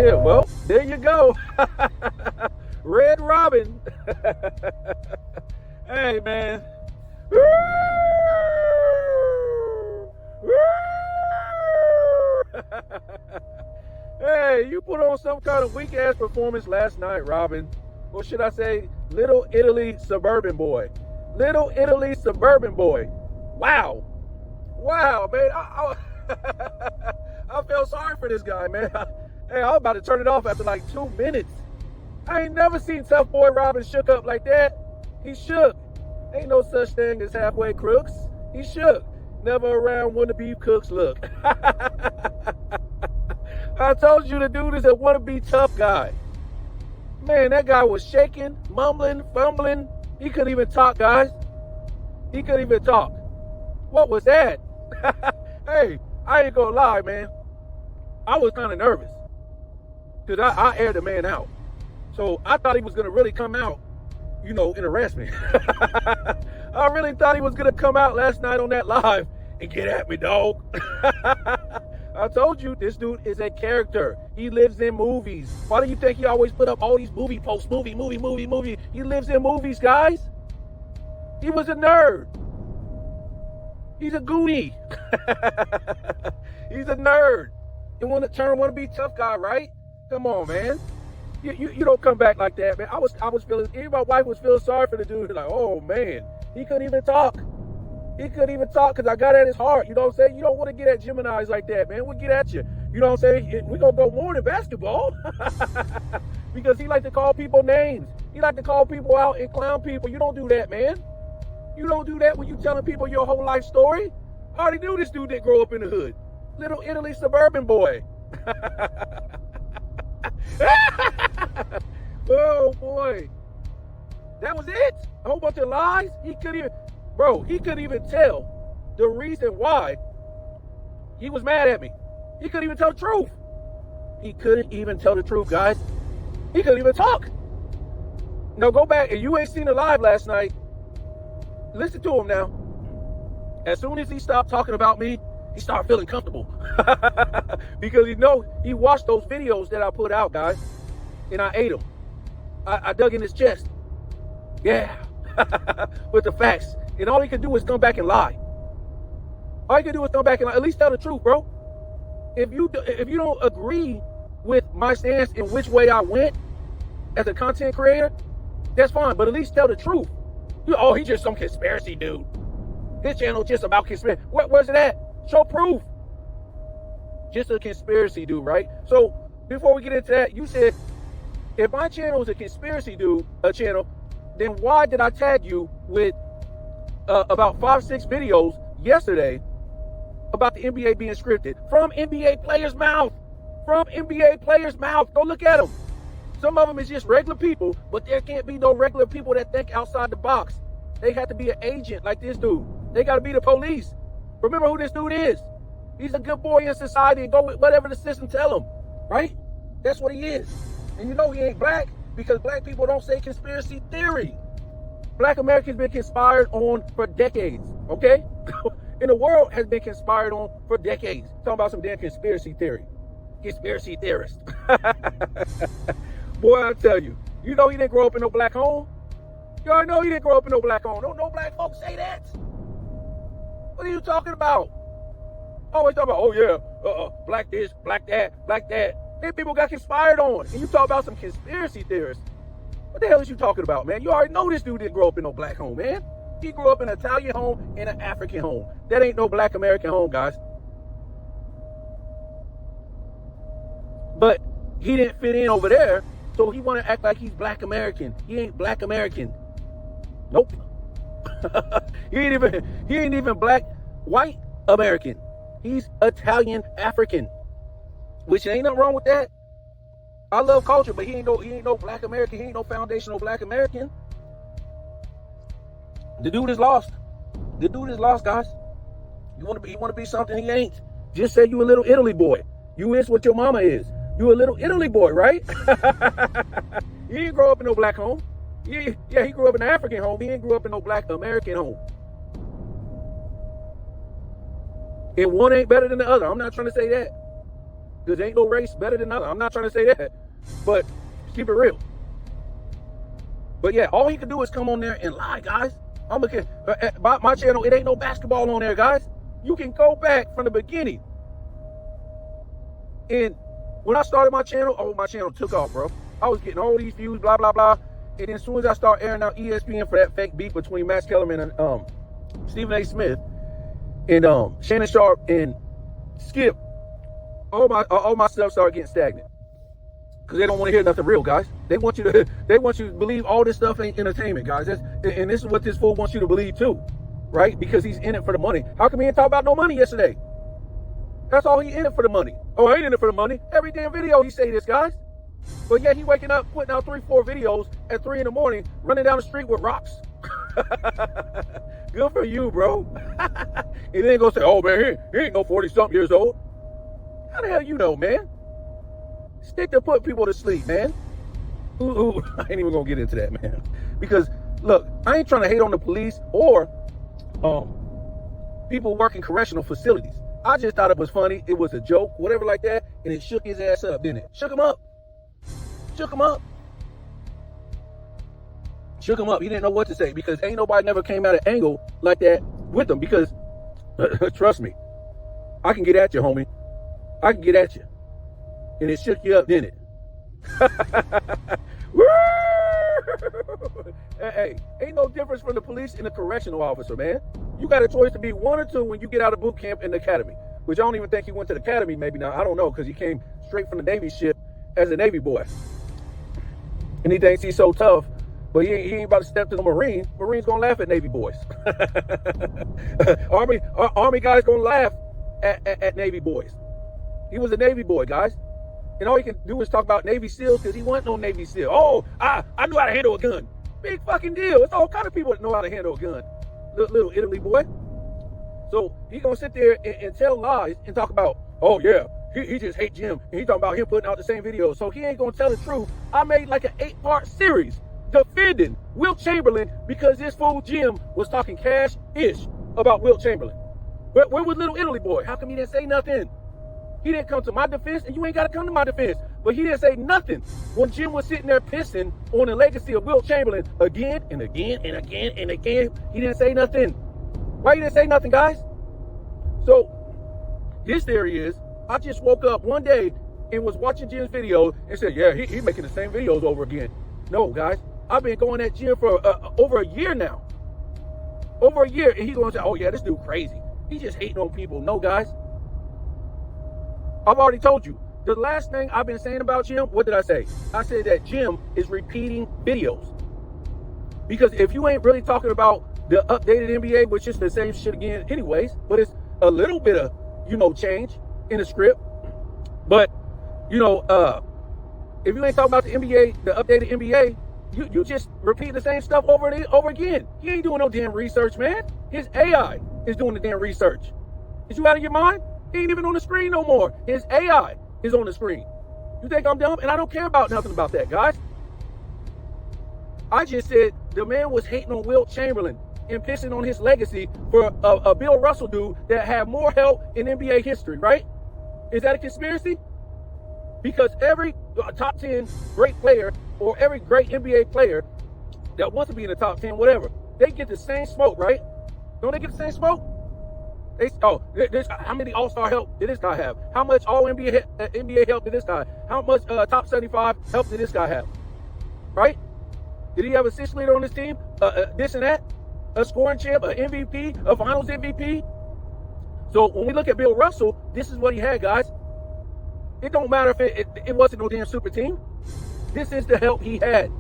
Yeah, well, there you go. Red Robin. Hey, man. Hey, you put on some kind of weak ass performance last night, Robin. Or should I say, Little Italy suburban boy. Little Italy suburban boy. Wow. Wow, man. I felt sorry for this guy, man. Hey, I was about to turn it off after like 2 minutes. I ain't never seen Tough Boy Robin shook up like that. He shook. Ain't no such thing as halfway crooks. He shook. Never around wannabe cooks look. I told you the dude is a wannabe tough guy. Man, that guy was shaking, mumbling, fumbling. He couldn't even talk, guys. He couldn't even talk. What was that? Hey, I ain't gonna lie, man. I was kind of nervous. Because I aired the man out. So I thought he was going to really come out, and arrest me. I really thought he was going to come out last night on that live and get at me, dog. I told you, this dude is a character. He lives in movies. Why do you think he always put up all these movie posts? Movie. He lives in movies, guys. He was a nerd. He's a goonie. He's a nerd. You want to be tough guy, right? Come on, man. You don't come back like that, man. I was feeling, even my wife was feeling sorry for the dude. Like, oh man, he couldn't even talk. He couldn't even talk because I got at his heart. You know what I'm saying? You don't want to get at Geminis like that, man. We'll get at you. You know what I'm saying? We're going to go more than basketball. Because he like to call people names. He like to call people out and clown people. You don't do that, man. You don't do that when you telling people your whole life story. I already knew this dude didn't grow up in the hood. Little Italy suburban boy. Oh boy, that was it. A whole bunch of lies. He couldn't even tell the reason why he was mad at me. He couldn't even tell the truth. He couldn't even tell the truth, guys. He couldn't even talk. Now go back, and you ain't seen it live last night. Listen to him now. As soon as he stopped talking about me, he started feeling comfortable. Because he watched those videos that I put out, guys, and I ate them. I dug in his chest. Yeah. With the facts. And all he can do is come back and lie. All he can do is come back and lie. At least tell the truth, bro. If you don't agree with my stance in which way I went as a content creator, that's fine. But at least tell the truth. He's just some conspiracy dude. His channel just about conspiracy. Where's it at? Show proof. Just a conspiracy dude, right? So before we get into that, you said if my channel is a conspiracy dude channel, then why did I tag you with about 5-6 videos yesterday about the NBA being scripted from NBA players' mouth? From NBA players' mouth. Go look at them. Some of them is just regular people, but there can't be no regular people that think outside the box. They have to be an agent like this dude. They got to be the police. Remember who this dude is. He's a good boy in society and go with whatever the system tell him, right? That's what he is. And he ain't black because black people don't say conspiracy theory. Black Americans been conspired on for decades, okay? And the world has been conspired on for decades. Talking about some damn conspiracy theory. Conspiracy theorist. Boy, I tell you, he didn't grow up in no black home. You already know he didn't grow up in no black home. No black folks say that. What are you talking about? Always talking about, black this, black that, black that. Then people got conspired on. And you talk about some conspiracy theorists. What the hell is you talking about, man? You already know this dude didn't grow up in no black home, man. He grew up in an Italian home and an African home. That ain't no black American home, guys. But he didn't fit in over there, so he want to act like he's black American. He ain't black American. Nope. He ain't even black white American. He's Italian African, which ain't nothing wrong with that. I love culture, but he ain't no black American. He ain't no foundational black American. The dude is lost. The dude is lost, guys. He want to be something he ain't. Just say you a little Italy boy. You is what your mama is. You a little Italy boy, right? He didn't grow up in no black home. Yeah, he grew up in an African home. He didn't grow up in no black American home. And one ain't better than the other. I'm not trying to say that. Because ain't no race better than another. I'm not trying to say that, but keep it real. But yeah, all he can do is come on there and lie, guys. I'm looking at my channel. It ain't no basketball on there, guys. You can go back from the beginning. And when I started my channel, my channel took off, bro. I was getting all these views, blah, blah, blah. And then as soon as I start airing out ESPN for that fake beef between Max Kellerman and Stephen A. Smith and Shannon Sharp and Skip, all my stuff started getting stagnant. Because they don't want to hear nothing real, guys. They want you to believe all this stuff ain't entertainment, guys. And this is what this fool wants you to believe too, right? Because he's in it for the money. How come he didn't talk about no money yesterday? That's all he in it for the money. Oh, I ain't in it for the money. Every damn video he say this, guys. But yeah, he waking up, putting out 3-4 videos at 3 in the morning, running down the street with rocks. Good for you, bro. And then go say, oh man, he ain't no 40-something years old. How the hell you know, man? Stick to put people to sleep, man. I ain't even gonna get into that, man. Because look, I ain't trying to hate on the police or people working correctional facilities. I just thought it was funny. It was a joke, whatever like that, and it shook his ass up, didn't it? Shook him up. Shook him up. Shook him up. He didn't know what to say because ain't nobody never came out of angle like that with him. Because trust me, I can get at you, homie. I can get at you. And it shook you up, didn't it? Hey, ain't no difference from the police and the correctional officer, man. You got a choice to be one or two when you get out of boot camp in the academy. Which I don't even think he went to the academy, maybe now. I don't know, because he came straight from the Navy ship as a Navy boy. And he thinks he's so tough, but he ain't about to step to the Marine. Marines gonna laugh at Navy boys. Army guys gonna laugh at Navy boys. He was a Navy boy, guys. And all he can do is talk about Navy SEALs because he wasn't no Navy SEAL. Oh, I knew how to handle a gun. Big fucking deal. It's all kind of people that know how to handle a gun. Little Italy boy. So he gonna sit there and tell lies and talk about, oh yeah, he just hate Jim. And he talking about him putting out the same videos. So he ain't gonna tell the truth. I made like an 8-part series defending Wilt Chamberlain because this fool Jim was talking cash-ish about Wilt Chamberlain. Where was little Italy boy? How come he didn't say nothing? He didn't come to my defense, and you ain't got to come to my defense. But he didn't say nothing when Jim was sitting there pissing on the legacy of Wilt Chamberlain again and again and again and again. He didn't say nothing. Why he didn't say nothing, guys? So his theory is, I just woke up one day and was watching Jim's video and said, yeah, he making the same videos over again. No, guys, I've been going at Jim for over a year now. Over a year, and he's going to say, oh yeah, this dude crazy. He just hating on people. No, guys. I've already told you. The last thing I've been saying about Jim, what did I say? I said that Jim is repeating videos. Because if you ain't really talking about the updated NBA, which is the same shit again anyways, but it's a little bit of, change in the script. But, if you ain't talking about the NBA, the updated NBA, you just repeat the same stuff over and over again. He ain't doing no damn research, man. His AI is doing the damn research. Is you out of your mind? He ain't even on the screen no more. His AI is on the screen. You think I'm dumb? And I don't care about nothing about that, guys. I just said the man was hating on Wilt Chamberlain and pissing on his legacy for a Bill Russell dude that had more help in NBA history, right? Is that a conspiracy? Because every top 10 great player or every great NBA player that wants to be in the top 10, whatever, they get the same smoke, right? Don't they get the same smoke? How many All-Star help did this guy have? How much All-NBA help did this guy? How much top 75 help did this guy have? Right? Did he have a 6th leader on his team? This and that? A scoring champ, an MVP, a finals MVP? So when we look at Bill Russell, this is what he had, guys. It don't matter if it wasn't no damn super team. This is the help he had.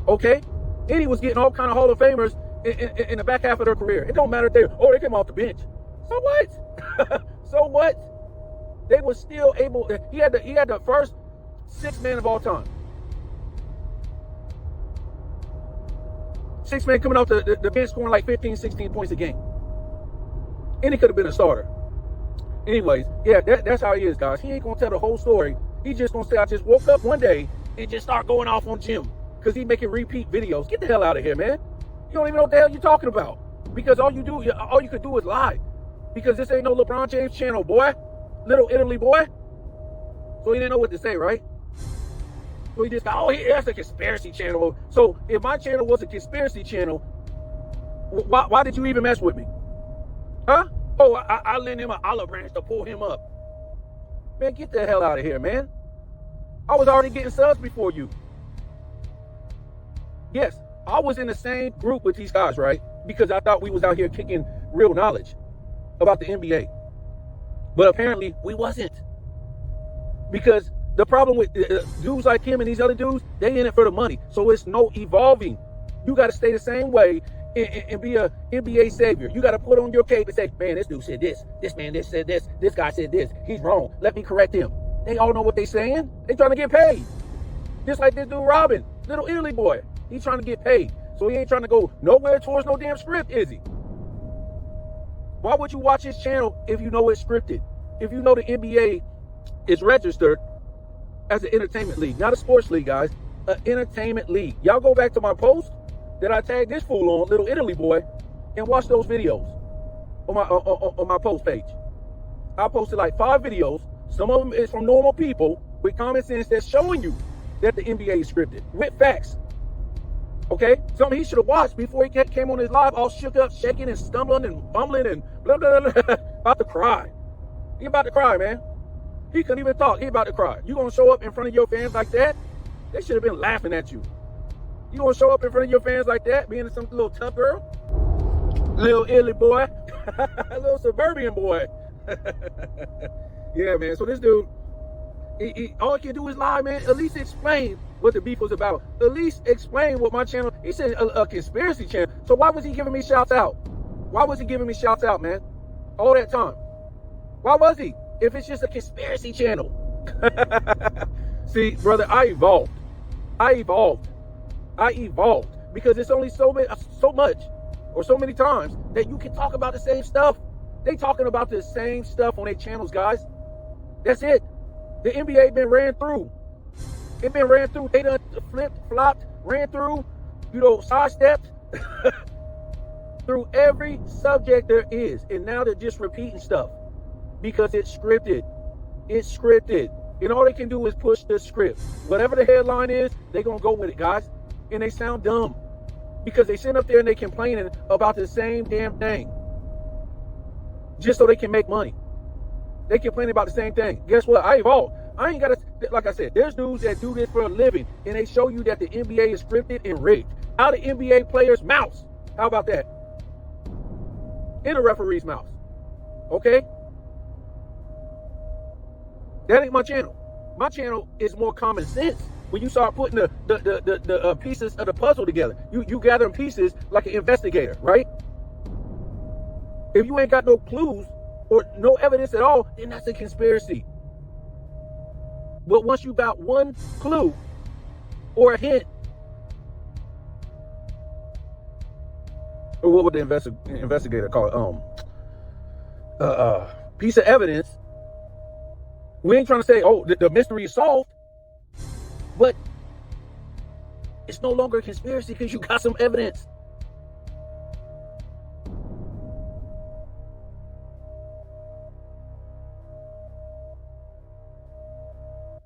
Okay? And he was getting all kind of Hall of Famers in the back half of their career. It don't matter if they came off the bench. So what? So what? They were still able. He had the first 6 man of all time. 6 man coming off the bench scoring like 15, 16 points a game. And he could have been a starter. Anyways, yeah, that's how he is, guys. He ain't gonna tell the whole story. He just gonna say, I just woke up one day and just start going off on Jim because he making repeat videos. Get the hell out of here, man. You don't even know what the hell you're talking about. Because all you could do is lie. Because this ain't no LeBron James channel, boy. Little Italy boy. So he didn't know what to say, right? So he just got, oh, that's a conspiracy channel. So if my channel was a conspiracy channel, why did you even mess with me? Huh? Oh, I lent him an olive branch to pull him up. Man, get the hell out of here, man. I was already getting subs before you. Yes, I was in the same group with these guys, right? Because I thought we was out here kicking real knowledge about the NBA. But apparently we wasn't. Because the problem with dudes like him and these other dudes, they in it for the money. So it's no evolving. You got to stay the same way and be a NBA savior. You got to put on your cape and say, man, this dude said this. This man this said this. This guy said this. He's wrong. Let me correct him. They all know what they saying. They trying to get paid. Just like this dude Robin, little Italy boy. He's trying to get paid. So he ain't trying to go nowhere towards no damn script, is he? Why would you watch his channel if you know it's scripted? If you know the NBA is registered as an entertainment league, not a sports league, guys, an entertainment league. Y'all go back to my post that I tagged this fool on, little Italy boy, and watch those videos on my post page. I posted like 5 videos. Some of them is from normal people with common sense that's showing you that the NBA is scripted with facts. Okay, something he should have watched before he came on his live, all shook up, shaking and stumbling and bumbling and blah blah blah, about to cry. He about to cry, man. He couldn't even talk. He about to cry. You gonna show up in front of your fans like that? They should have been laughing at you. You gonna show up in front of your fans like that, being some little tough girl, little Italy boy, little suburban boy. Yeah, man. So this dude, all he can do is lie, man. At least explain what the beef was about. At least explain what my channel. He said a conspiracy channel. So why was he giving me shouts out? Why was he giving me shouts out, man? All that time. Why was he? If it's just a conspiracy channel. See, brother, I evolved because it's only so much or so many times that you can talk about the same stuff. They talking about the same stuff on their channels, guys. That's it. The NBA been ran through. It been ran through. They done flipped, flopped, ran through, sidestepped through every subject there is. And now they're just repeating stuff because it's scripted. It's scripted. And all they can do is push the script. Whatever the headline is, they're going to go with it, guys. And they sound dumb because they sit up there and they complaining about the same damn thing just so they can make money. They complaining about the same thing. Guess what? I evolved. I ain't got to, like I said, there's dudes that do this for a living and they show you that the NBA is scripted and rigged. Out of NBA players' mouths. How about that? In a referee's mouth. Okay? That ain't my channel. My channel is more common sense. When you start putting the pieces of the puzzle together, you gathering pieces like an investigator, right? If you ain't got no clues or no evidence at all, then that's a conspiracy. But once you got one clue or a hint, or what would the investigator call it? Piece of evidence. We ain't trying to say, oh, the mystery is solved, but it's no longer a conspiracy because you got some evidence.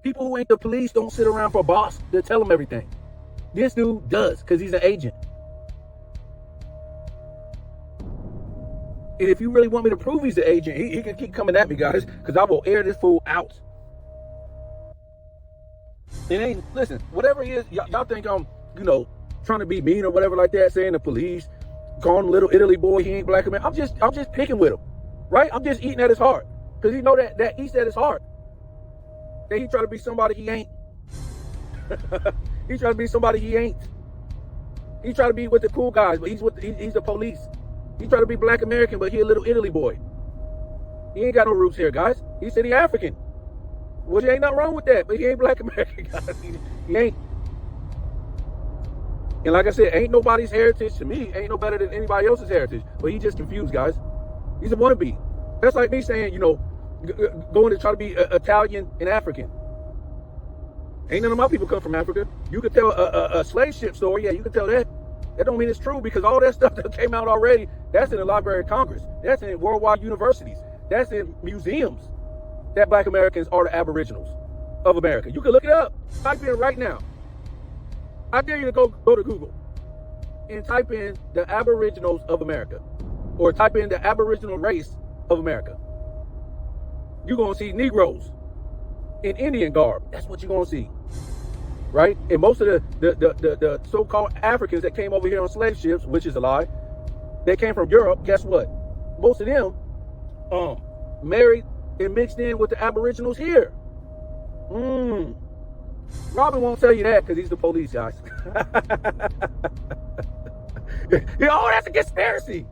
People who ain't the police don't sit around for a boss to tell them everything. This dude does because he's an agent. And if you really want me to prove he's an agent, he can keep coming at me, guys, because I will air this fool out. It ain't, listen, whatever he is, y'all think I'm, trying to be mean or whatever like that, saying the police, calling him little Italy boy, he ain't black man. I'm just picking with him, right? I'm just eating at his heart because he know that eats at his heart. That he try to be somebody he ain't. He try to be somebody he ain't. He try to be with the cool guys, but he's the police. He try to be black American, but he a little Italy boy. He ain't got no roots here, guys. He said he African. Well, there ain't nothing wrong with that, but he ain't black American, guys. He ain't. And like I said, ain't nobody's heritage to me. Ain't no better than anybody else's heritage. But he just confused, guys. He's a wannabe. That's like me saying, going to try to be Italian and African. Ain't none of my people come from Africa. You could tell a slave ship story. Yeah, you can tell that. That don't mean it's true because all that stuff that came out already, that's in the Library of Congress. That's in worldwide universities. That's in museums. that black Americans are the aboriginals of America. You can look it up. Type in right now. I dare you to go to Google and type in the aboriginals of America, or type in the aboriginal race of America. You're going to see Negroes in Indian garb. That's what you're going to see, right? And most of the so-called Africans that came over here on slave ships, which is a lie, they came from Europe. Guess what? Most of them married and mixed in with the aboriginals here. Robin won't tell you that because he's the police, guys. Oh, that's a conspiracy.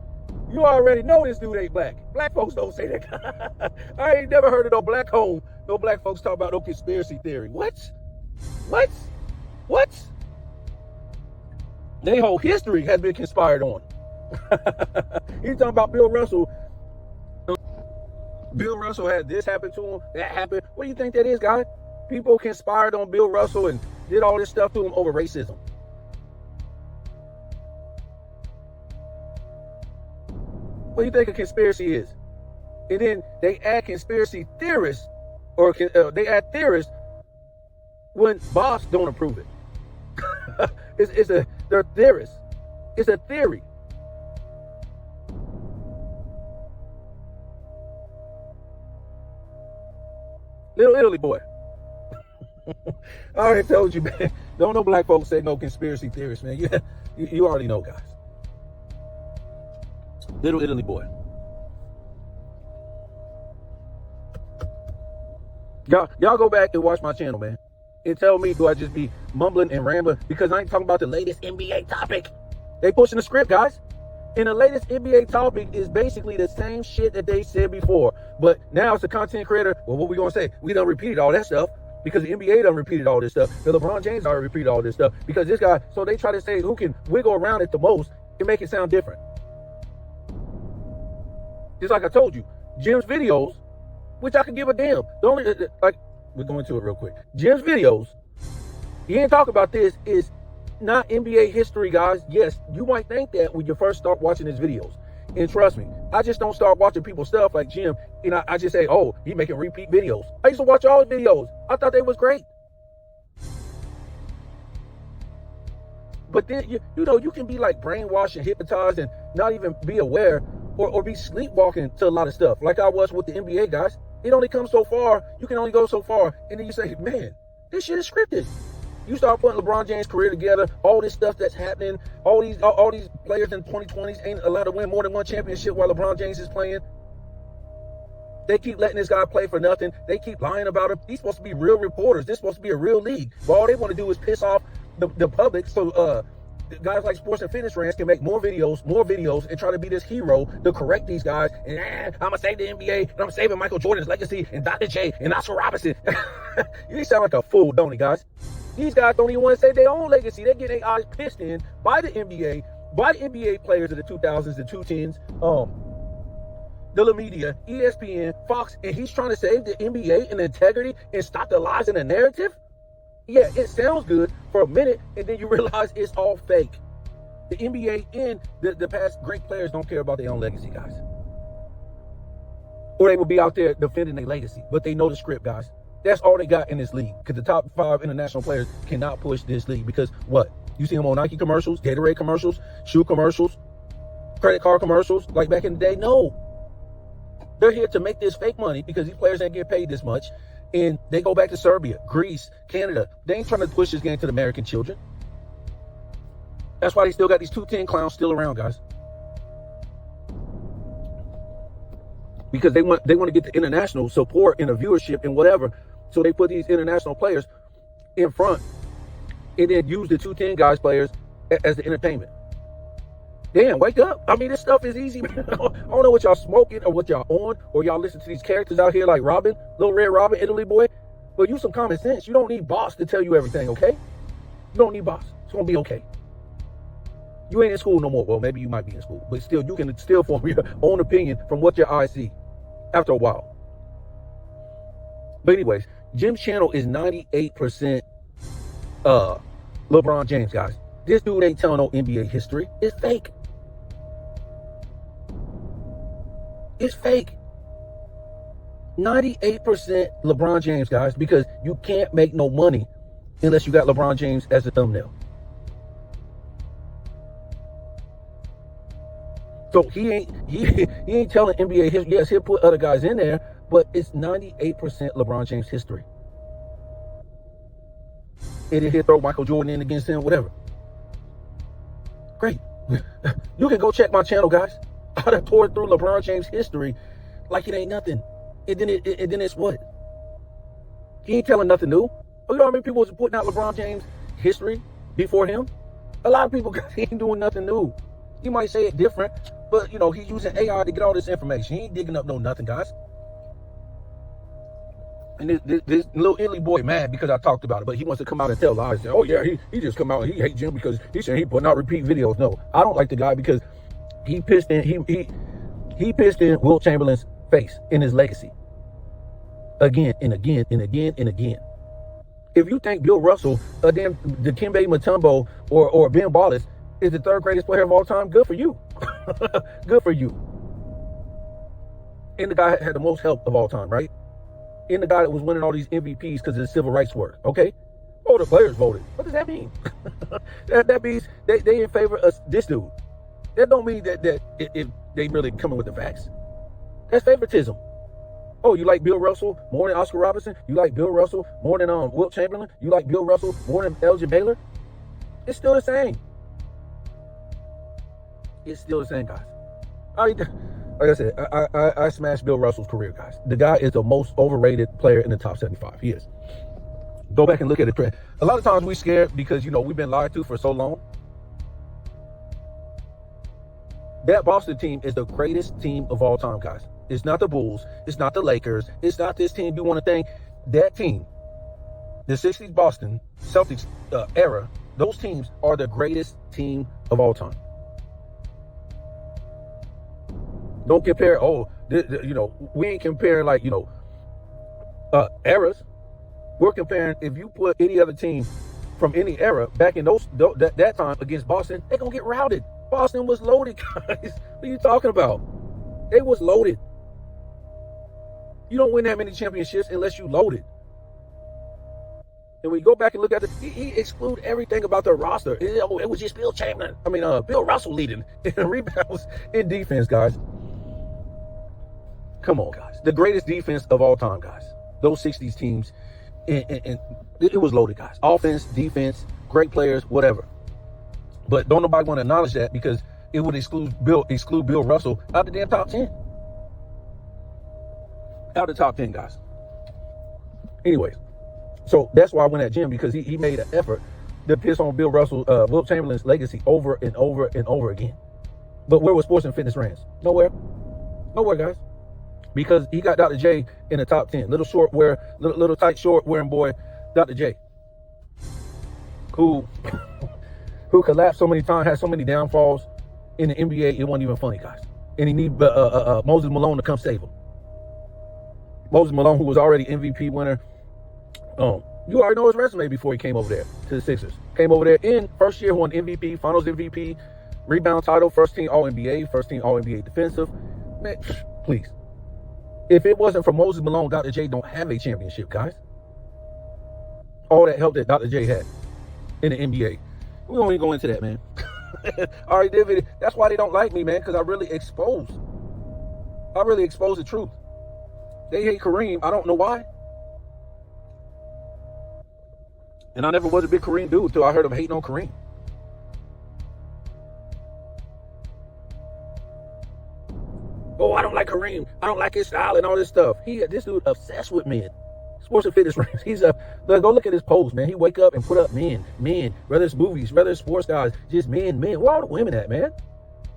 You already know this dude ain't black. Black folks don't say that. I ain't never heard of no black folks talk about no conspiracy theory. What? Their whole history has been conspired on. He's talking about Bill Russell. Bill Russell had this happen to him, that happened. What do you think that is, guys? People conspired on Bill Russell and did all this stuff to him over racism. What do you think a conspiracy is? And then they add conspiracy theorists, or they add theorists when boss don't approve it. They're theorists. It's a theory. Little Italy boy. I already told you, man. Don't no black folks say no conspiracy theorists, man. You already know, guys. Little Italy boy. Y'all go back and watch my channel, man. And tell me, do I just be mumbling and rambling? Because I ain't talking about the latest NBA topic. They pushing the script, guys. And the latest NBA topic is basically the same shit that they said before. But now it's a content creator. Well, what we gonna say? We done repeated all that stuff. Because the NBA done repeated all this stuff. The LeBron James already repeated all this stuff. Because this guy, so they try to say who can wiggle around it the most and make it sound different. Just like I told you, Jim's videos, which I can give a damn. The only, we're going to it real quick. Jim's videos, he ain't talk about this, is not NBA history, guys. Yes, you might think that when you first start watching his videos. And trust me, I just don't start watching people's stuff like Jim, and I just say, oh, he making repeat videos. I used to watch all his videos. I thought they was great. But then, you know, you can be like brainwashed and hypnotized and not even be aware or be sleepwalking to a lot of stuff. Like I was with the NBA, guys. It only comes so far. You can only go so far. And then you say, man, this shit is scripted. You start putting LeBron James' career together, all this stuff that's happening, all these players in 2020s ain't allowed to win more than one championship while LeBron James is playing. They keep letting this guy play for nothing. They keep lying about him. He's supposed to be real reporters. This is supposed to be a real league. But all they want to do is piss off the public so guys like Sports and Fitness Rants can make more videos and try to be this hero to correct these guys. And I'm gonna save the NBA, and I'm saving Michael Jordan's legacy, and Dr. J, and Oscar Robertson. You sound like a fool, don't you, guys? These guys don't even want to save their own legacy. They get their eyes pissed in by the NBA, by the NBA players of the 2000s, the 2010s, the media, ESPN, Fox, and he's trying to save the NBA and the integrity and stop the lies and the narrative? Yeah, it sounds good for a minute, and then you realize it's all fake. The NBA and the past great players don't care about their own legacy, guys. Or they will be out there defending their legacy, but they know the script, guys. That's all they got in this league, because the top 5 international players cannot push this league because what? You see them on Nike commercials, Gatorade commercials, shoe commercials, credit card commercials, like back in the day? No. They're here to make this fake money because these players ain't get paid this much. And they go back to Serbia, Greece, Canada. They ain't trying to push this game to the American children. That's why they still got these 210 clowns still around, guys. Because they want to get the international support and the viewership and whatever. So they put these international players in front and then use the 210 guys players as the entertainment. Damn, wake up. I mean, this stuff is easy. I don't know what y'all smoking or what y'all on, or y'all listen to these characters out here like Robin, Little Red Robin, Italy Boy. But use some common sense. You don't need boss to tell you everything, okay? You don't need boss. It's going to be okay. You ain't in school no more. Well, maybe you might be in school, but still, you can still form your own opinion from what your eyes see after a while. But anyways, Jim's channel is 98% LeBron James, guys. This dude ain't telling no NBA history. It's fake. It's fake. 98% LeBron James, guys, because you can't make no money unless you got LeBron James as a thumbnail. So he ain't telling NBA history. Yes, he'll put other guys in there, but it's 98% LeBron James history. And he'll throw Michael Jordan in against him, whatever. Great. You can go check my channel, guys. I done tore through LeBron James history like it ain't nothing. And then it's what? He ain't telling nothing new. Oh, you know how many people was putting out LeBron James history before him? A lot of people, he ain't doing nothing new. He might say it different, but you know, he's using AI to get all this information. He ain't digging up no nothing, guys. And this little Illy boy mad because I talked about it, but he wants to come out and tell lies. Say, oh yeah, he just come out and he hates Jim because he said he putting out repeat videos. No, I don't like the guy because he pissed in he pissed in Wilt Chamberlain's face in his legacy. Again and again and again and again. If you think Bill Russell, Dikembe Mutombo, or Ben Wallace is the third greatest player of all time, good for you. Good for you. And the guy had the most help of all time, right? And the guy that was winning all these MVPs because of the civil rights work, okay? Oh, the players voted. What does that mean? that means they in favor of this dude. That don't mean that if they really coming with the facts. That's favoritism. Oh, you like Bill Russell more than Oscar Robertson? You like Bill Russell more than Wilt Chamberlain? You like Bill Russell more than Elgin Baylor? It's still the same. It's still the same, guys. Like I said, I smashed Bill Russell's career, guys. The guy is the most overrated player in the top 75. He is. Go back and look at it. A lot of times we scared because, you know, we've been lied to for so long. That Boston team is the greatest team of all time, guys. It's not the Bulls. It's not the Lakers. It's not this team you want to think. That team, the 60s Boston Celtics era, those teams are the greatest team of all time. Don't compare, you know, we ain't comparing like, you know, eras. We're comparing, if you put any other team from any era back in that time against Boston, they're going to get routed. Boston was loaded, guys. What are you talking about? They was loaded. You don't win that many championships unless you loaded. And we go back and look at it, he exclude everything about the roster. It was just Bill Russell leading in rebounds in defense, guys. Come on, guys. The greatest defense of all time, guys. Those 60s teams, and it was loaded, guys. Offense, defense, great players, whatever. But don't nobody want to acknowledge that because it would exclude Bill Russell out the damn top 10. Out the top 10, guys. Anyways, so that's why I went at Jim, because he made an effort to piss on Bill Russell, Wilt Chamberlain's legacy over and over and over again. But where was Sports and Fitness Rants? Nowhere. Nowhere, guys. Because he got Dr. J in the top 10. Little tight short wearing boy, Dr. J. Who collapsed so many times, had so many downfalls in the NBA, it wasn't even funny, guys. And he need Moses Malone to come save him. Moses Malone, who was already MVP winner. You already know his resume before he came over there to the Sixers. Came over there in first year, won MVP, Finals MVP, rebound title, first team All-NBA, first team All-NBA defensive. Man, please. If it wasn't for Moses Malone, Dr. J don't have a championship, guys. All that help that Dr. J had in the NBA. We don't even go into that, man. I already did it. That's why they don't like me, man, because I really expose the truth. They hate Kareem. I don't know why. And I never was a big Kareem dude until I heard him hating on Kareem. Oh, I don't like Kareem. I don't like his style and all this stuff. This dude obsessed with men. Sports and Fitness Rants. Go look at his post, man. He wake up and put up men. Whether it's movies, whether it's sports guys, just men. Where are all the women at, man?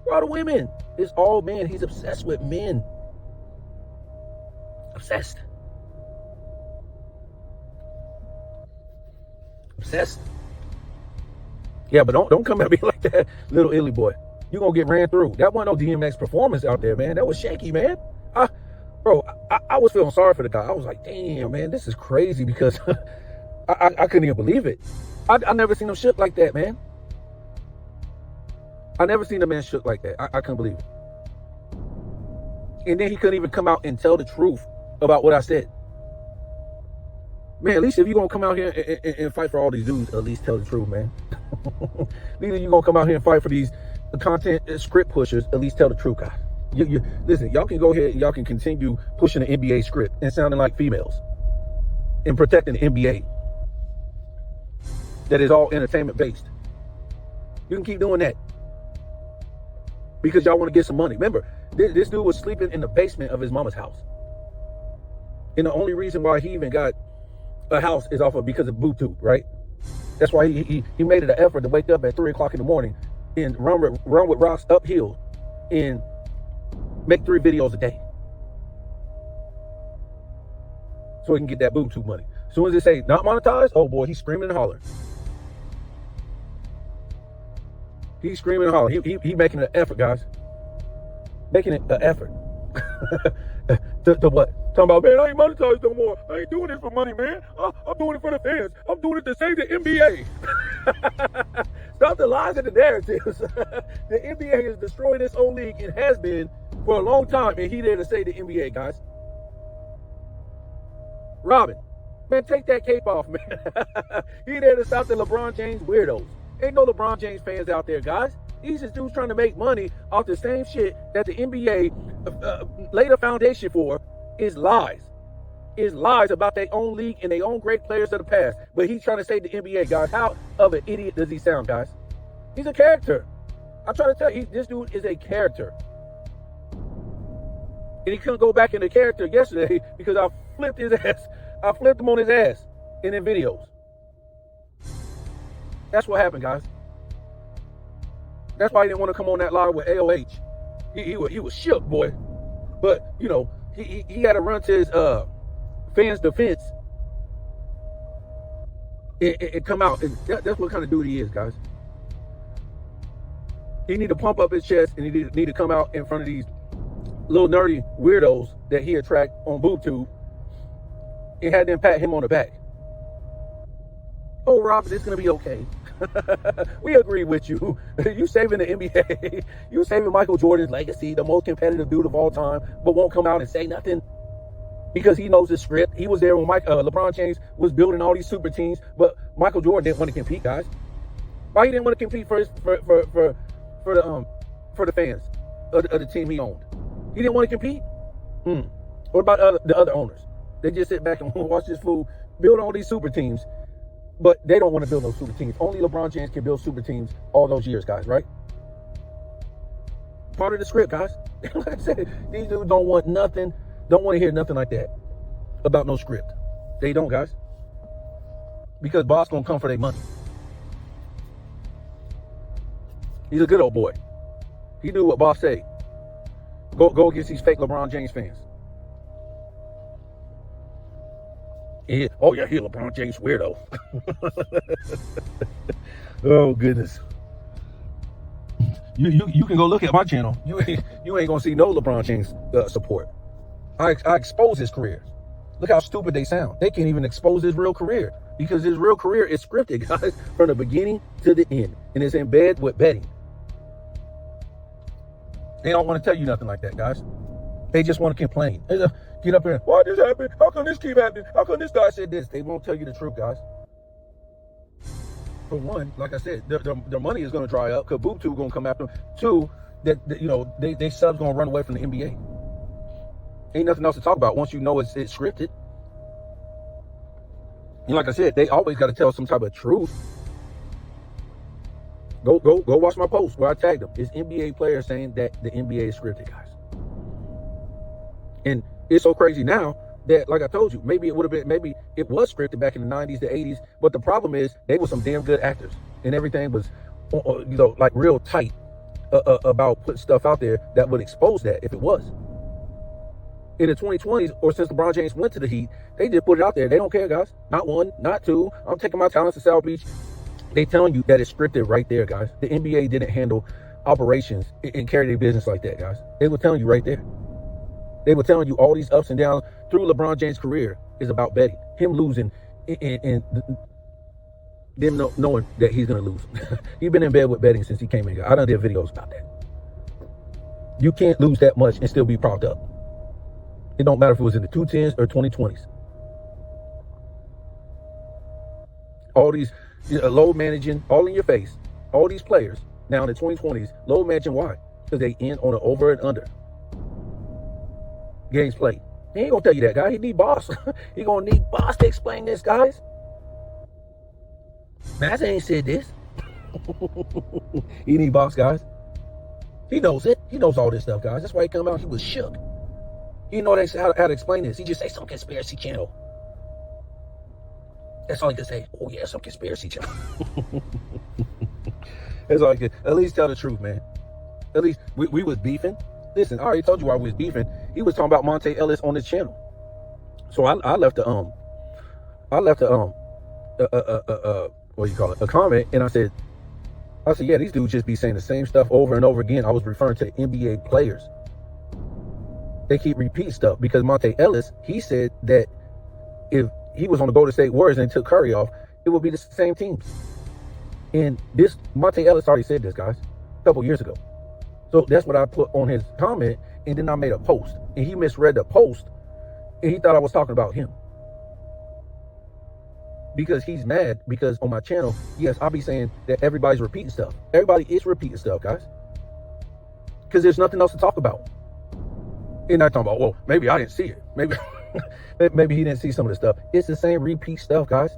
Where are the women? It's all men. He's obsessed with men. Obsessed. Yeah, but don't come at me like that, little Illy boy. You're going to get ran through. That wasn't no DMX performance out there, man. That was shaky, man. I was feeling sorry for the guy. I was like, damn, man, this is crazy because I couldn't even believe it. I never seen him shook like that, man. I never seen a man shook like that. I couldn't believe it. And then he couldn't even come out and tell the truth about what I said. Man, at least if you're going to come out here and fight for all these dudes, at least tell the truth, man. Neither you're going to come out here and fight for these content script pushers, at least tell the truth, guys. Listen, y'all can go ahead and y'all can continue pushing the NBA script and sounding like females and protecting the NBA that is all entertainment based. You can keep doing that because y'all want to get some money. Remember, this dude was sleeping in the basement of his mama's house. And the only reason why he even got a house is off of because of BoobTube, right? That's why he made it an effort to wake up at 3 o'clock in the morning and run with rocks uphill and make 3 videos a day so he can get that BoobTube money. As soon as they say not monetized, oh boy, he's screaming and hollering. He's screaming and hollering. He making an effort, guys. Making it an effort. to what? Talking about, man, I ain't monetized no more. I ain't doing this for money, man. I'm doing it for the fans. I'm doing it to save the NBA. Stop the lies and the narratives. The NBA is destroying its own league and has been for a long time, and he there to save the NBA, guys. Robin, man, take that cape off, man. He there to stop the LeBron James weirdos. Ain't no LeBron James fans out there, guys. These is dudes trying to make money off the same shit that the NBA laid a foundation for. Is lies. Is lies about their own league and their own great players of the past. But he's trying to save the NBA, guys. How of an idiot does he sound, guys? He's a character. I'm trying to tell you, this dude is a character. And he couldn't go back into character yesterday because I flipped his ass. I flipped him on his ass in the videos. That's what happened, guys. That's why he didn't want to come on that live with AOH. He was shook, boy. But, you know, he had to run to his fans' defense and come out. And that's what kind of dude he is, guys. He need to pump up his chest and he need to come out in front of these little nerdy weirdos that he attract on BoobTube and had them pat him on the back. Oh, Robin, it's going to be okay. We agree with you. You saving the NBA. You saving Michael Jordan's legacy, the most competitive dude of all time, but won't come out and say nothing because he knows the script. He was there when LeBron James was building all these super teams, but Michael Jordan didn't want to compete, guys. Why he didn't want to compete for the fans of the team he owned? He didn't want to compete. What about the other owners? They just sit back and watch this fool build all these super teams. But they don't want to build those super teams. Only LeBron James can build super teams all those years, guys, right? Part of the script, guys. Like I said, these dudes don't want nothing, don't want to hear nothing like that about no script. They don't, guys. Because boss gonna come for their money. He's a good old boy. He knew what boss said. Go against these fake LeBron James fans. Oh yeah, he LeBron James weirdo. Oh goodness. You can go look at my channel. You ain't gonna see no LeBron James support. I expose his career. Look how stupid they sound. They can't even expose his real career because his real career is scripted, guys, from the beginning to the end, and it's in bed with betting. They don't want to tell you nothing like that, guys. They just want to complain. Get up here. Why this happened? How come this keep happening? How come this guy said this? They won't tell you the truth, guys. For one, like I said, their money is going to dry up because BoobTube going to come after them. Two, that you know, they subs going to run away from the NBA. Ain't nothing else to talk about once you know it's scripted. And like I said, they always got to tell some type of truth. Go watch my post where I tagged them. It's NBA players saying that the NBA is scripted, guys. And it's so crazy now that, like I told you, maybe it was scripted back in the 90s, the 80s. But the problem is they were some damn good actors, and everything was, you know, like real tight about putting stuff out there that would expose that if it was. In the 2020s, or since LeBron James went to the Heat, they just put it out there. They don't care, guys. Not one, not two. I'm taking my talents to South Beach. They telling you that it's scripted right there, guys. The NBA didn't handle operations and carry their business like that, guys. They were telling you right there. They were telling you all these ups and downs through LeBron James' career is about betting. Him losing and them knowing that he's going to lose. He's been in bed with betting since he came in. I done did videos about that. You can't lose that much and still be propped up. It don't matter if it was in the 2010s or 2020s. All these load managing, all in your face, all these players now in the 2020s, load managing. Why? Because they end on an over and under games played. He ain't gonna tell you that, guy. He need boss. He gonna need boss to explain this, guys. Massa ain't said this. He need boss, guys. He knows it. He knows all this stuff, guys. That's why he come out. He was shook. He know how to explain this. He just say some conspiracy channel. That's all he can say. Oh yeah, some conspiracy channel. That's all he can. At least tell the truth, man. At least we was beefing. Listen, I already told you why we was beefing. He was talking about Monte Ellis on his channel. So I left a what do you call it? A comment, and I said, yeah, these dudes just be saying the same stuff over and over again. I was referring to the NBA players. They keep repeating stuff because Monte Ellis, he said that if he was on the Golden State Warriors and took Curry off, it would be the same teams. And this Monte Ellis already said this, guys, a couple years ago. So that's what I put on his comment, and then I made a post, and he misread the post, and he thought I was talking about him. Because he's mad because on my channel, yes, I'll be saying that everybody's repeating stuff. Everybody is repeating stuff, guys. Because there's nothing else to talk about. And not talking about, well, maybe I didn't see it. Maybe he didn't see some of the stuff. It's the same repeat stuff, guys.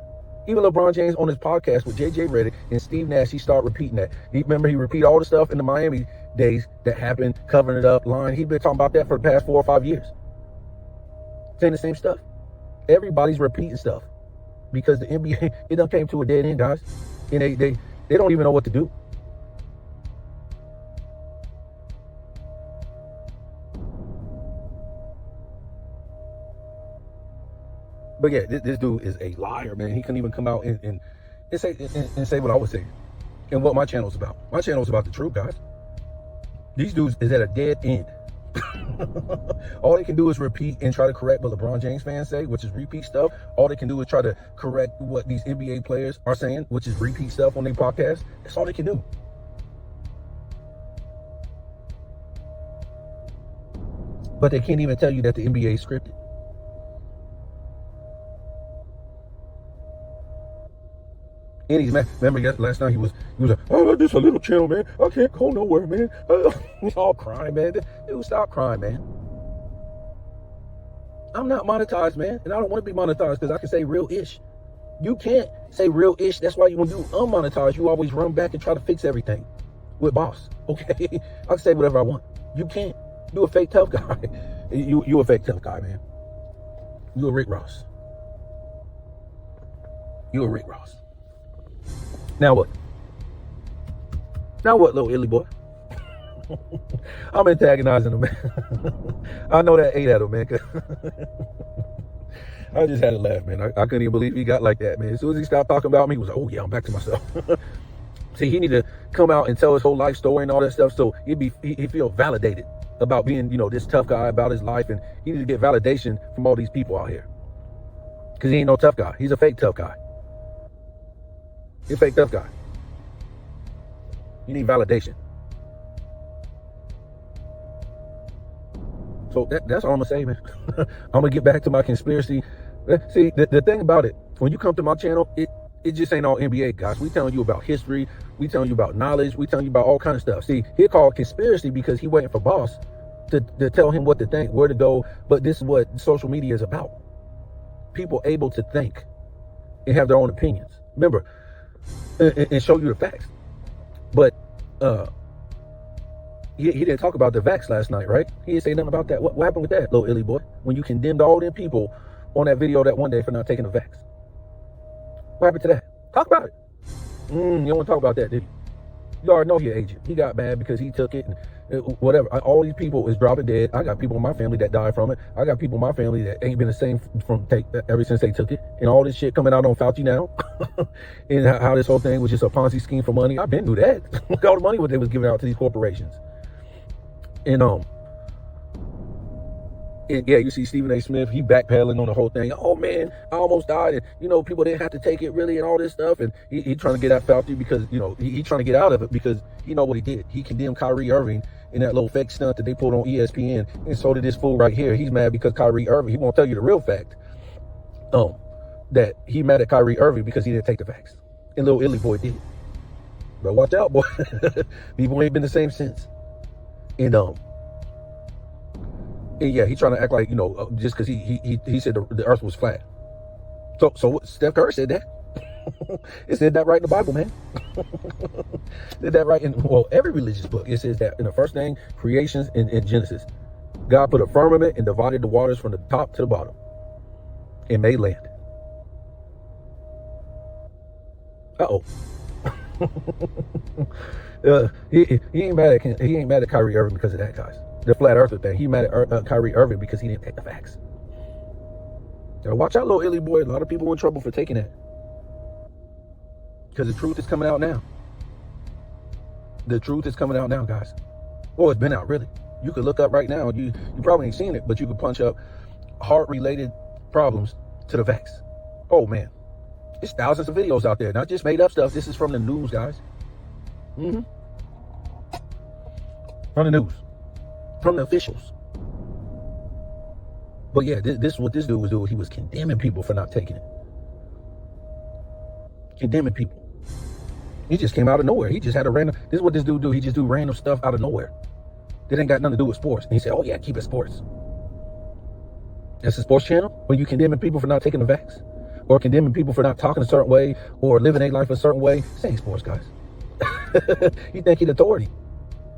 Even LeBron James on his podcast with JJ Redick and Steve Nash, he started repeating that. He repeat all the stuff in the Miami days that happened, covering it up, lying. He's been talking about that for the past 4 or 5 years. Saying the same stuff. Everybody's repeating stuff. Because the NBA, it done came to a dead end, guys. And they don't even know what to do. But yeah, this dude is a liar, man. He couldn't even come out and say what I was saying and what my channel's about. My channel's about the truth, guys. These dudes is at a dead end. All they can do is repeat and try to correct what LeBron James fans say, which is repeat stuff. All they can do is try to correct what these NBA players are saying, which is repeat stuff on their podcast. That's all they can do. But they can't even tell you that the NBA is scripted. And he's mad. Remember last night he was like, oh, this is a little channel, man. I can't go nowhere, man. He's all crying, man. Dude, stop crying, man. I'm not monetized, man. And I don't want to be monetized because I can say real ish. You can't say real ish. That's why you want to do unmonetized. You always run back and try to fix everything with boss. Okay? I can say whatever I want. You can't. You a fake tough guy. You a fake tough guy, man. You a Rick Ross. You a Rick Ross. Now what? Now what, little illy boy? I'm antagonizing him, man. I know that ate at him, man. I just had to laugh, man. I couldn't even believe he got like that, man. As soon as he stopped talking about me, he was like, oh yeah, I'm back to myself. See, he need to come out and tell his whole life story and all that stuff so he feel validated about being, this tough guy about his life, and he need to get validation from all these people out here. Because he ain't no tough guy. He's a fake tough guy. He's a fake tough guy. You need validation. So that's all I'm going to say, man. I'm going to get back to my conspiracy. See, the thing about it, when you come to my channel, it just ain't all NBA, guys. We telling you about history. We telling you about knowledge. We telling you about all kind of stuff. See, he called conspiracy because he waiting for boss to tell him what to think, where to go. But this is what social media is about. People able to think and have their own opinions. Remember, and show you the facts. But he didn't talk about the vax last night, right? He didn't say nothing about that. What happened with that, little illy boy? When you condemned all them people on that video that one day for not taking the vax. What happened to that? Talk about it. You don't want to talk about that, did you? You already know your agent. He got mad because he took it and whatever. All these people is dropping dead. I got people in my family that died from it. I got people in my family that ain't been the same ever since they took it. And all this shit coming out on Fauci now. And how this whole thing was just a Ponzi scheme for money. I've been through that. Look at all the money what they was giving out to these corporations. And yeah, you see Stephen A. Smith, he backpedaling on the whole thing. Oh man, I almost died, and people didn't have to take it really, and all this stuff. And he trying to get at Fauci because he trying to get out of it because he know what he did. He condemned Kyrie Irving in that little fake stunt that they pulled on ESPN. And so did this fool right here. He's mad because Kyrie Irving, he won't tell you the real fact. That he mad at Kyrie Irving because he didn't take the facts. And little Illy boy did. But watch out, boy. People ain't been the same since. And yeah, he trying to act like, just because he said the earth was flat. So Steph Curry said that. It said that right in the Bible, man. Did that right in, well, every religious book. It says that in the first thing, creations in Genesis. God put a firmament and divided the waters from the top to the bottom and made land. Uh-oh. He ain't mad at Kyrie Irving because of that, guys. The flat earther thing. He mad at Kyrie Irving because he didn't take the facts. Now watch out, little Illy boy. A lot of people in trouble for taking that. Because the truth is coming out now. The truth is coming out now, guys. Well, it's been out, really. You could look up right now. You probably ain't seen it, but you could punch up heart-related problems to the facts. Oh, man. There's thousands of videos out there. Not just made up stuff. This is from the news, guys. From the news. From the officials. But yeah, this is what this dude was doing. He was condemning people for not taking it. Condemning people. He just came out of nowhere. He just had a random, this is what this dude do. He just do random stuff out of nowhere. That ain't got nothing to do with sports. And he said, oh yeah, keep it sports. That's a sports channel? When you condemning people for not taking the vax? Or condemning people for not talking a certain way or living their life a certain way? This ain't sports, guys. You think he's authority.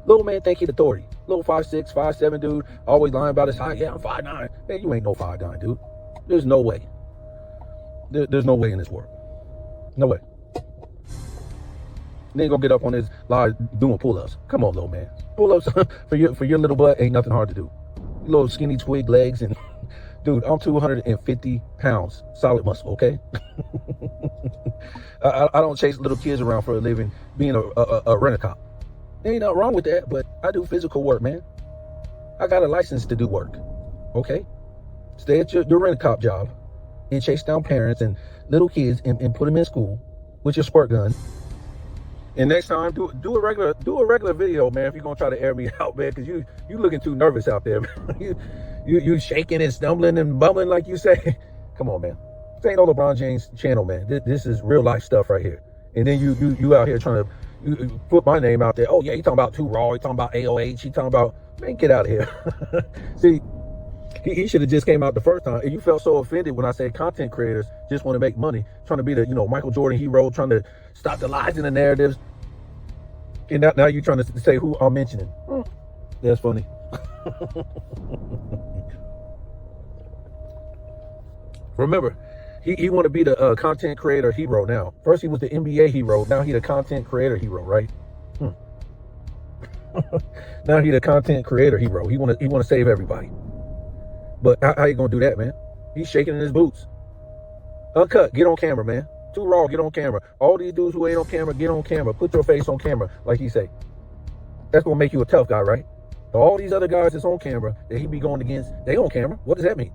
Little man think he's authority. Little 5'6", 5'7" dude, always lying about his height. Yeah, I'm 5'9". Man, you ain't no 5'9", dude. There's no way. There's no way in this world. No way. Then gonna get up on his live doing pull-ups. Come on, little man. Pull-ups for your little butt ain't nothing hard to do. Little skinny twig legs and dude, I'm 250 pounds solid muscle, okay? I don't chase little kids around for a living being a rent-a-cop. There ain't nothing wrong with that, but I do physical work, man. I got a license to do work, okay? Stay at your rent-a-cop job and chase down parents and little kids and put them in school with your squirt gun. And next time, do a regular video, man. If you're gonna try to air me out, man, because you looking too nervous out there, man. you shaking and stumbling and bumbling like you say. Come on, man. This ain't no LeBron James channel, man. This is real life stuff right here. And then you out here trying to you put my name out there. Oh yeah, you talking about Too Raw? You talking about AOH? You talking about, man? Get out of here. See. He should have just came out the first time. And you felt so offended when I said content creators just want to make money, trying to be the, Michael Jordan hero, trying to stop the lies and the narratives. And now you're trying to say who I'm mentioning. That's funny. Remember, he want to be the content creator hero now. First he was the NBA hero. Now he the content creator hero, right? Now he the content creator hero. He want to save everybody. But how you gonna do that, man? He's shaking in his boots. Uncut, get on camera, man. Too Raw, get on camera. All these dudes who ain't on camera, get on camera. Put your face on camera, like he say. That's gonna make you a tough guy, right? All these other guys that's on camera that he be going against, they on camera. What does that mean?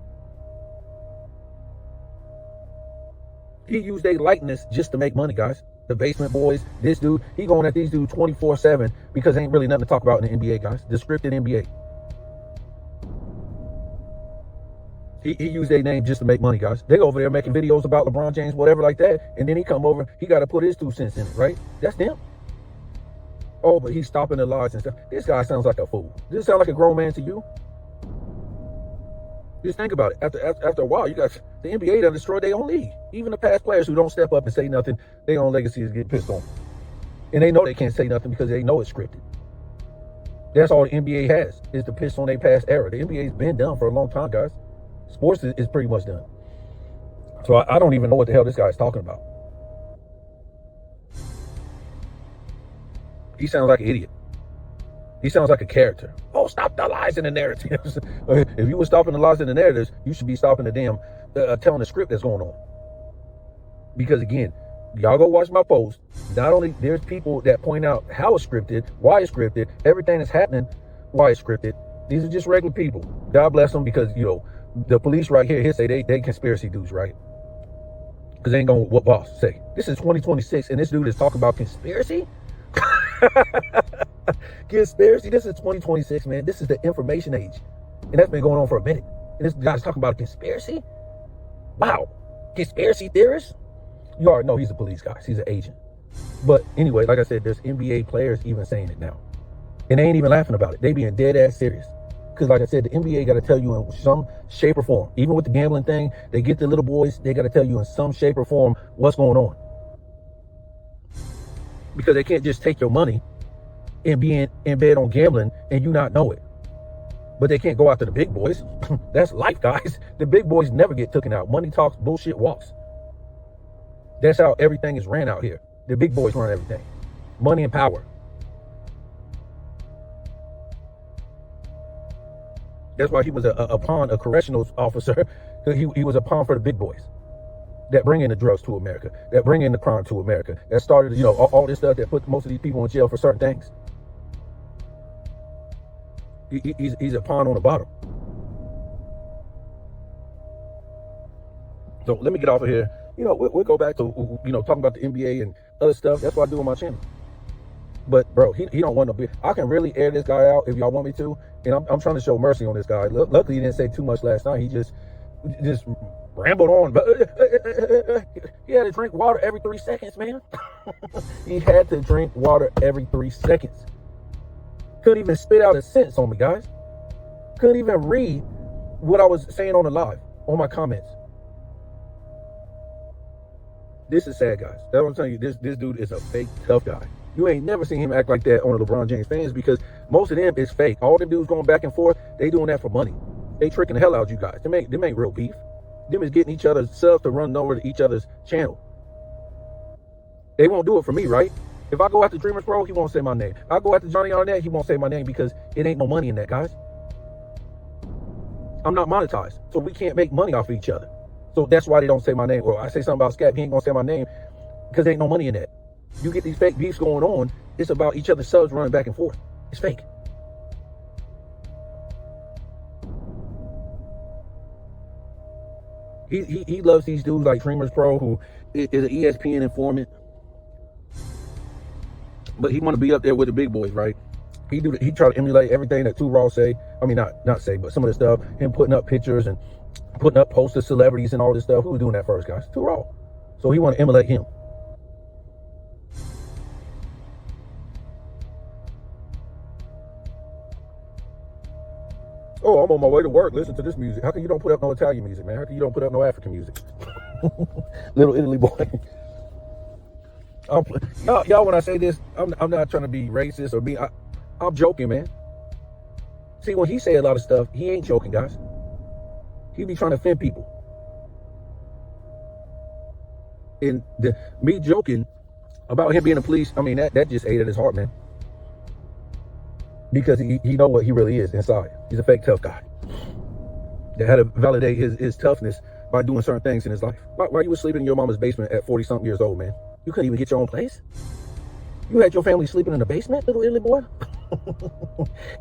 He used their likeness just to make money, guys. The Basement Boys, this dude, he going at these dudes 24/7 because ain't really nothing to talk about in the NBA, guys. The scripted NBA. He used their name just to make money, guys. They over there making videos about LeBron James, whatever like that. And then he come over, he got to put his 2 cents in it, right? That's them. Oh, but he's stopping the lies and stuff. This guy sounds like a fool. Does this sound like a grown man to you? Just think about it. After a while, you got the NBA done destroyed their own league. Even the past players who don't step up and say nothing, their own legacy is getting pissed on. And they know they can't say nothing because they know it's scripted. That's all the NBA has, is to piss on their past era. The NBA's been done for a long time, guys. Sports is pretty much done. So I don't even know what the hell this guy's talking about. He sounds like an idiot. He sounds like a character. Oh, stop the lies and the narratives. If you were stopping the lies and the narratives, you should be stopping the damn telling the script that's going on. Because again, y'all go watch my post. Not only there's people that point out how it's scripted, why it's scripted, everything that's happening, why it's scripted. These are just regular people. God bless them, because the police right here say they conspiracy dudes, right? Because they ain't going what boss say. This is 2026 and this dude is talking about conspiracy? Conspiracy. This is 2026, man. This is the information age. And that's been going on for a minute. And this guy's talking about a conspiracy? Wow. Conspiracy theorist? You already know he's a police guy. He's an agent. But anyway, like I said, there's NBA players even saying it now. And they ain't even laughing about it. They being dead ass serious. Because like I said, the NBA got to tell you in some shape or form. Even with the gambling thing, they get the little boys, they got to tell you in some shape or form what's going on. Because they can't just take your money and be in bed on gambling and you not know it. But they can't go after the big boys. That's life, guys. The big boys never get taken out. Money talks, bullshit walks. That's how everything is ran out here. The big boys run everything. Money and power. That's why he was a pawn, a correctional officer. He was a pawn for the big boys that bring in the drugs to America, that bring in the crime to America, that started, all this stuff that put most of these people in jail for certain things. He's a pawn on the bottom. So let me get off of here. We'll go back to, talking about the NBA and other stuff. That's what I do on my channel. But bro, he don't want to be. I can really air this guy out if y'all want me to. And I'm trying to show mercy on this guy. Luckily, he didn't say too much last night. He just rambled on. But he had to drink water every 3 seconds, man. He had to drink water every 3 seconds. Couldn't even spit out a sentence on me, guys. Couldn't even read what I was saying on the live, on my comments. This is sad, guys. That's what I'm telling you. This dude is a fake tough guy. You ain't never seen him act like that on the LeBron James fans because most of them is fake. All them dudes going back and forth, they doing that for money. They tricking the hell out of you guys. Them ain't real beef. Them is getting each other's subs to run over to each other's channel. They won't do it for me, right? If I go after Dreamers Pro, he won't say my name. I go after Johnny Arnett, he won't say my name because it ain't no money in that, guys. I'm not monetized, so we can't make money off of each other. So that's why they don't say my name. Or I say something about Scap, he ain't gonna say my name because there ain't no money in that. You get these fake beefs going on, it's about each other's subs running back and forth. It's fake. He loves these dudes like Dreamers Pro, who is an ESPN informant. But he want to be up there with the big boys, right? He try to emulate everything that 2 Raw say. I mean, not say, but some of the stuff. Him putting up pictures and putting up posts of celebrities and all this stuff. Who was doing that first, guys? 2 Raw. So he want to emulate him. Oh, I'm on my way to work. Listen to this music. How come you don't put up no Italian music, man? How come you don't put up no African music? Little Italy boy. Y'all, when I say this, I'm not trying to be racist or I'm joking, man. See, when he say a lot of stuff, he ain't joking, guys. He be trying to offend people. And me joking about him being a police, I mean, that just ate at his heart, man. Because he know what he really is inside. He's a fake tough guy that had to validate his toughness by doing certain things in his life. Why you was sleeping in your mama's basement at 40-something years old, man? You couldn't even get your own place? You had your family sleeping in the basement, little Italy boy?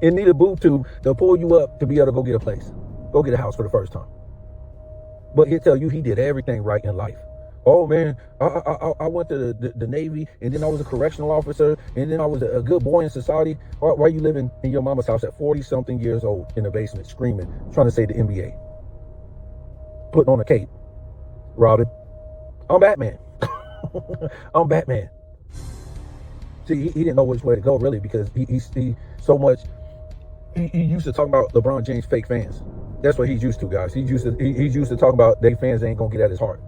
And need a boob tube to pull you up to be able to go get a place. Go get a house for the first time. But he'll tell you he did everything right in life. Oh man, I went to the Navy, and then I was a correctional officer, and then I was a good boy in society. Why are you living in your mama's house at 40-something years old in the basement, screaming, trying to say the NBA? Putting on a cape. Robin, I'm Batman. I'm Batman. See, he didn't know which way to go, really, because he so much. He used to talk about LeBron James fake fans. That's what he's used to, guys. He's used to talk about they fans ain't gonna get at his heart.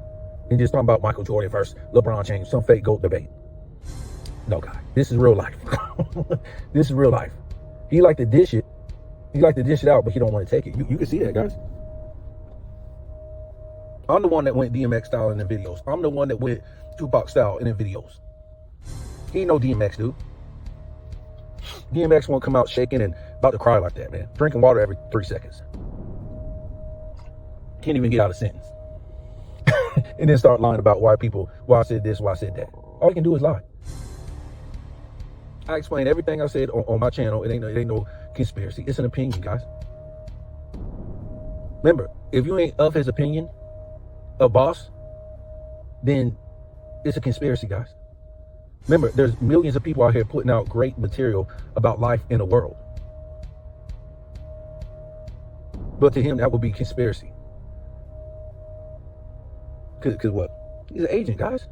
And just talking about Michael Jordan versus LeBron James, some fake GOAT debate. No, guy, this is real life. This is real life. He like to dish it. He like to dish it out, but he don't want to take it. You can see that, guys. I'm the one that went DMX style in the videos. I'm the one that went Tupac style in the videos. He ain't no DMX, dude. DMX won't come out shaking and about to cry like that, man. Drinking water every 3 seconds. Can't even get out a sentence. And then start lying about why I said this, why I said that. All you can do is lie. I explained everything I said on my channel. It ain't no conspiracy. It's an opinion, guys. Remember, if you ain't of his opinion, a boss, then it's a conspiracy, guys. Remember, there's millions of people out here putting out great material about life in the world. But to him, that would be conspiracy. Because what? He's an agent, guys.